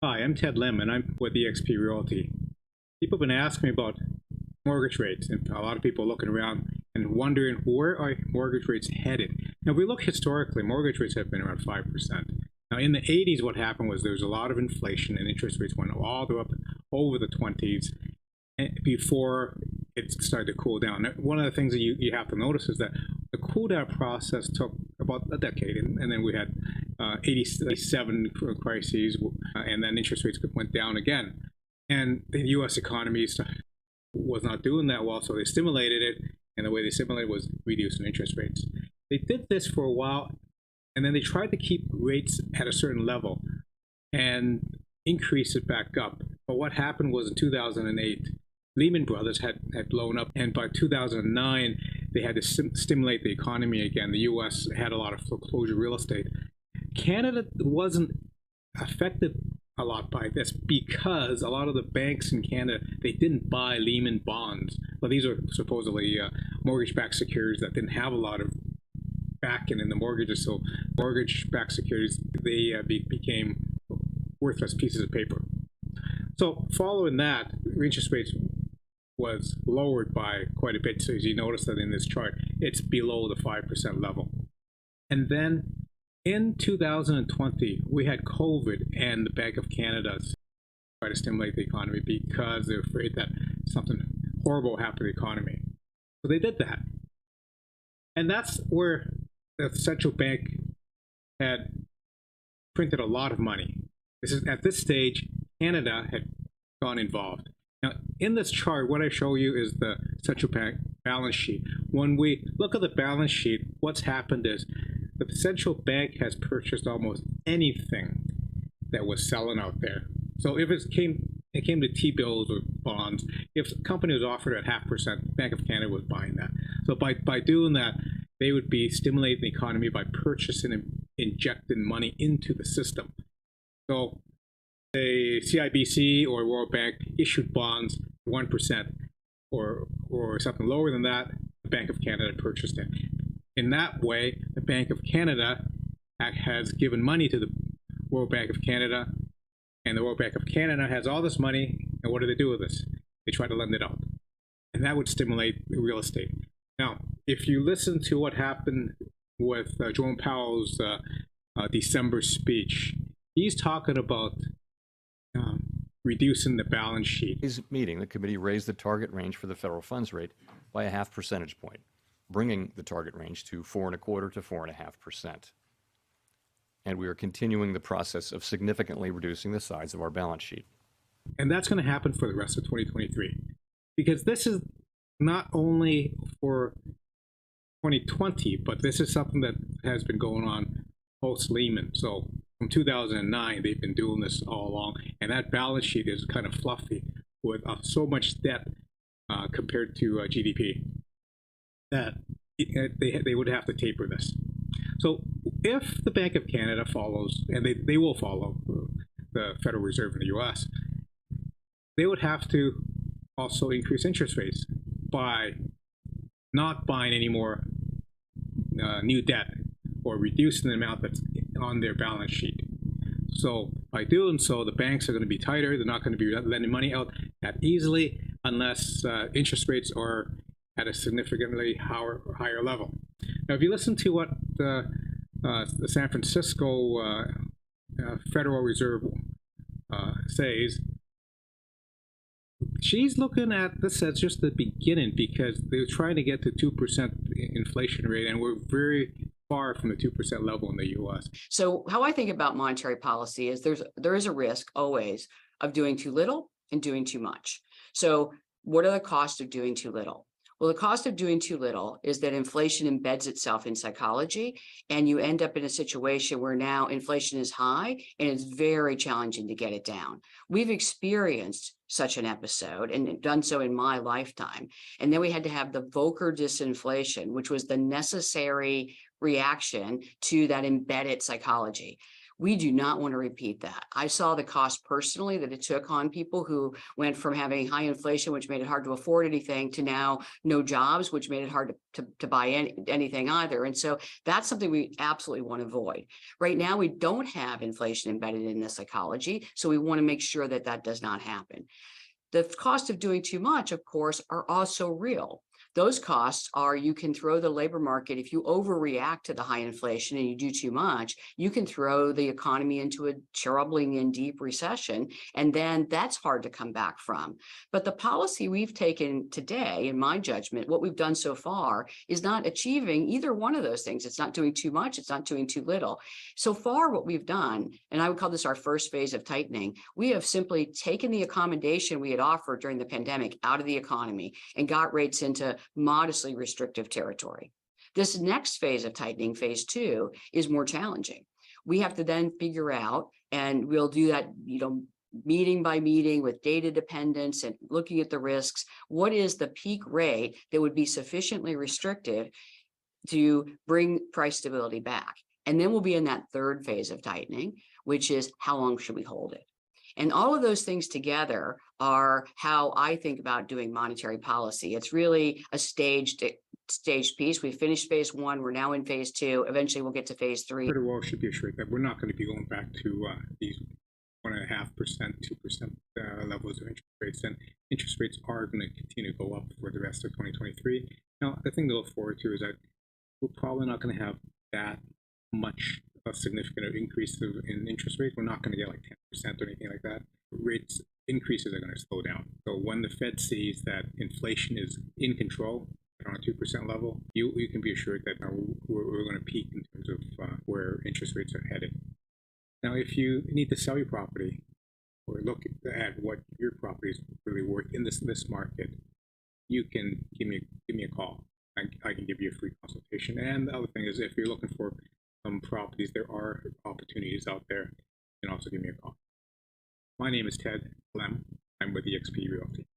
Hi, I'm Ted Lim, and I'm with eXp Realty. People have been asking me about mortgage rates, and a lot of people looking around and wondering where are mortgage rates headed. Now, if we look historically, mortgage rates have been around 5%. Now, in the 80s, what happened was there was a lot of inflation, and interest rates went all the way up over the 20s before it started to cool down. Now, one of the things that you have to notice is that the cool down process took about a decade, and then we had 87 crises, and then interest rates went down again. And the U.S. economy was not doing that well, so they stimulated it, and the way they stimulated was reducing interest rates. They did this for a while, and then they tried to keep rates at a certain level and increase it back up. But what happened was in 2008, Lehman Brothers had blown up, and by 2009, they had to stimulate the economy again. The U.S. had a lot of foreclosure real estate. Canada wasn't affected a lot by this because a lot of the banks in Canada, they didn't buy Lehman bonds. Well, these are supposedly mortgage-backed securities that didn't have a lot of backing in the mortgages. So mortgage-backed securities, they became worthless pieces of paper. So following that, interest rates was lowered by quite a bit. So as you notice that in this chart, it's below the 5% level. And then in 2020, we had COVID, and the Bank of Canada tried to stimulate the economy because they're afraid that something horrible happened to the economy. So they did that. And that's where the central bank had printed a lot of money. At this stage, Canada had gone involved. Now, in this chart, what I show you is the central bank balance sheet. When we look at the balance sheet, what's happened is the central bank has purchased almost anything that was selling out there. So if it came to T-bills or bonds, if a company was offered at 0.5%, Bank of Canada was buying that. So by doing that, they would be stimulating the economy by purchasing and injecting money into the system. So the CIBC or World Bank issued bonds 1% or something lower than that, the Bank of Canada purchased it. In that way, the Bank of Canada has given money to the World Bank of Canada, and the World Bank of Canada has all this money, and what do they do with this? They try to lend it out, and that would stimulate real estate. Now, if you listen to what happened with Jerome Powell's December speech, he's talking about reducing the balance sheet. Today's meeting, the committee raised the target range for the federal funds rate by a 0.5 percentage point, bringing the target range to 4.25% to 4.5%. And we are continuing the process of significantly reducing the size of our balance sheet. And that's going to happen for the rest of 2023, because this is not only for 2020, but this is something that has been going on post-Lehman. So from 2009, they've been doing this all along, and that balance sheet is kind of fluffy with so much debt compared to GDP that they would have to taper this. So if the Bank of Canada follows, and they will follow the Federal Reserve in the U.S., they would have to also increase interest rates by not buying any more new debt or reducing the amount that's on their balance sheet. So by doing so, the banks are going to be tighter. They're not going to be lending money out that easily unless interest rates are at a significantly higher level. Now, if you listen to what the San Francisco Federal Reserve says, she's looking at this as just the beginning, because they're trying to get to 2% inflation rate, and we're very far from the 2% level in the U.S. So how I think about monetary policy is there is a risk always of doing too little and doing too much. So what are the costs of doing too little? Well, the cost of doing too little is that inflation embeds itself in psychology, and you end up in a situation where now inflation is high and it's very challenging to get it down. We've experienced such an episode and done so in my lifetime. And then we had to have the Volcker disinflation, which was the necessary reaction to that embedded psychology. We do not want to repeat that. I saw the cost personally that it took on people who went from having high inflation, which made it hard to afford anything, to now no jobs, which made it hard to buy anything either. And so that's something we absolutely want to avoid. Right now, we don't have inflation embedded in this ecology, so we want to make sure that that does not happen. The cost of doing too much, of course, are also real. Those costs are, you can throw the labor market, if you overreact to the high inflation and you do too much, you can throw the economy into a troubling and deep recession, and then that's hard to come back from. But the policy we've taken today, in my judgment, what we've done so far is not achieving either one of those things. It's not doing too much, it's not doing too little. So far, what we've done, and I would call this our first phase of tightening, we have simply taken the accommodation we had offered during the pandemic out of the economy and got rates into modestly restrictive territory. This next phase of tightening, phase 2, is more challenging. We have to then figure out, and we'll do that, meeting by meeting with data dependence and looking at the risks, what is the peak rate that would be sufficiently restrictive to bring price stability back? And then we'll be in that third phase of tightening, which is how long should we hold it? And all of those things together are how I think about doing monetary policy. It's really a staged piece. We finished phase 1. We're now in phase 2. Eventually, we'll get to phase 3. But all should be assured that we're not going to be going back to these 1.5%, 2% levels of interest rates, and interest rates are going to continue to go up for the rest of 2023. Now, the thing to look forward to is that we're probably not going to have that much a significant increase in interest rates. We're not going to get like 10% or anything like that. Rates increases are going to slow down. So when the Fed sees that inflation is in control around a 2% level, you can be assured that we're going to peak in terms of where interest rates are headed. Now, if you need to sell your property or look at what your property is really worth in this market, you can give me a call. I can give you a free consultation. And the other thing is, if you're looking for properties, there are opportunities out there. You can also give me a call. My name is Ted Lem. I'm with eXp Realty.